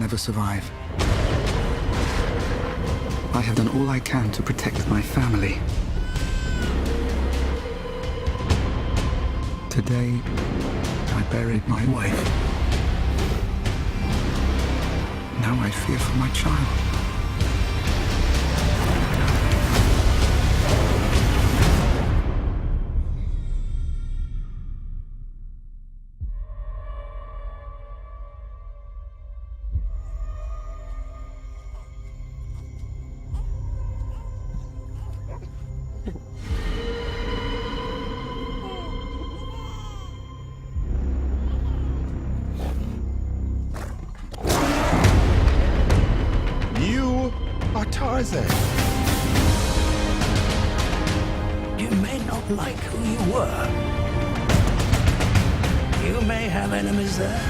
never survive. I have done all I can to protect my family. Today, I buried my wife. Now I fear for my child. You are Tarzan. You may not like who you were. You may have enemies there.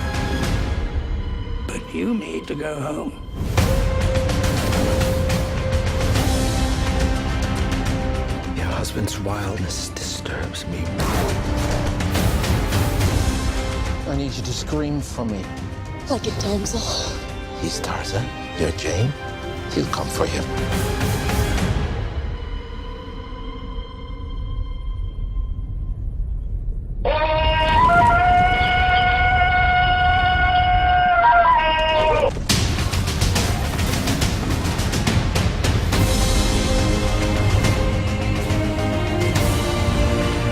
But you need to go home. Your husband's wildness disturbs me. I need you to scream for me. Like a damsel. He's Tarzan. You're Jane. He'll come for you.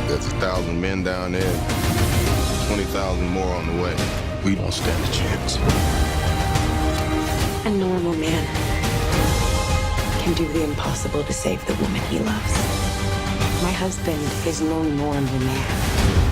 There's 1,000 men down there, 20,000 more on the way. We don't stand a chance. A normal man can do the impossible to save the woman he loves. My husband is no normal man.